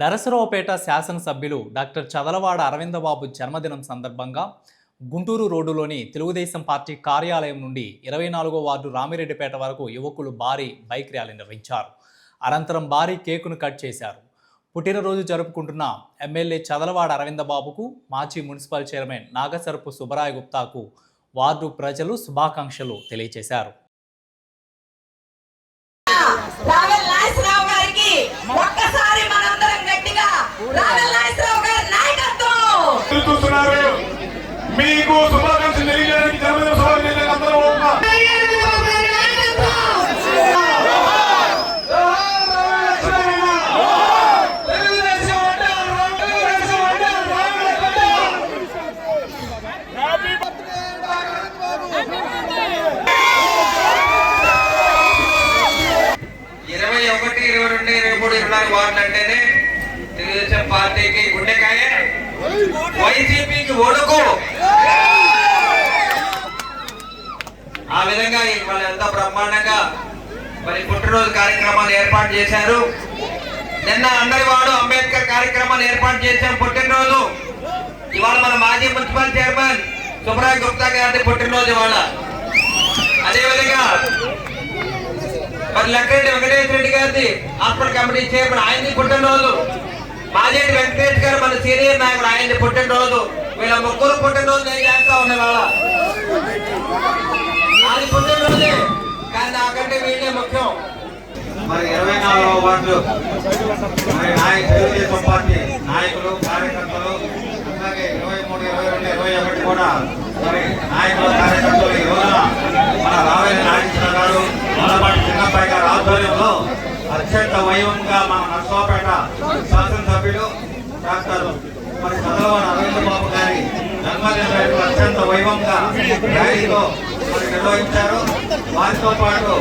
నరసరావుపేట శాసనసభ్యులు డాక్టర్ చదలవాడ అరవిందబాబు జన్మదినం సందర్భంగా గుంటూరు రోడ్డులోని తెలుగుదేశం పార్టీ కార్యాలయం నుండి 24వ వార్డు రామిరెడ్డిపేట వరకు యువకులు భారీ బైక్ ర్యాలీ నిర్వహించారు. అనంతరం భారీ కేకును కట్ చేశారు. పుట్టినరోజు జరుపుకుంటున్న ఎమ్మెల్యే చదలవాడ అరవిందబాబుకు మాజీ మున్సిపల్ చైర్మన్ నాగసరపు సుబ్బరాయ గుప్తాకు వార్డు ప్రజలు శుభాకాంక్షలు తెలియజేశారు. మీకు శుభాకాంక్షలు తెలియజేయడానికి జన్మదిన శుభాకాంక్షలు అందరూ వార్డులు అంటేనే తెలుగుదేశం పార్టీకి గుండెకాయ, వైసీపీకి ఒడుకు. ఆ విధంగా వాళ్ళు ఎంత బ్రహ్మాండంగా మరి పుట్టినరోజు కార్యక్రమాలు ఏర్పాటు చేశారు. నిన్న అందరి వాడు అంబేద్కర్ కార్యక్రమాలు ఏర్పాటు చేశాం పుట్టినరోజు. ఇవాళ మన మాజీ మున్సిపల్ చైర్మన్ సుబ్బరాయ గుప్తా గారి పుట్టినరోజు ఇవాళ. అదేవిధంగా మరి లక్రెడ్డి వెంకటేశ్వర రెడ్డి గారిది హాస్పిటల్ కమిటీ చైర్మన్, ఆయనది పుట్టినరోజు. మాజేటి వెంకటేష్ గారు మన సీనియర్ నాయకుడు, ఆయనది పుట్టినరోజు. వీళ్ళ ముగ్గురు పుట్టినరోజు నేను చేస్తా ఉన్నా వాళ్ళ. అది పుట్టినరోజే, కానీ నాకంటే వీళ్ళే ముఖ్యం. మరి 24వ వార్డు మరి తెలుగుదేశం పార్టీ నాయకులు, కార్యకర్తలు, అలాగే 23, 22, 21 కూడా మరి నాయకులు, కార్యకర్తలు ఈ రోజున మన రావేలి నాగేశ్వర గారు, మలపాటి చిన్నపై గారి ఆధ్వర్యంలో అత్యంత వైభవంగా మన నరసరావుపేట శాసనసభ్యులు డాక్టర్ మరి చదలవాడ అరవిందబాబు గారి జన్మదిన అత్యంత వైభవంగా ర్యాలీతో మరి నిర్వహించారు. వారితో పాటు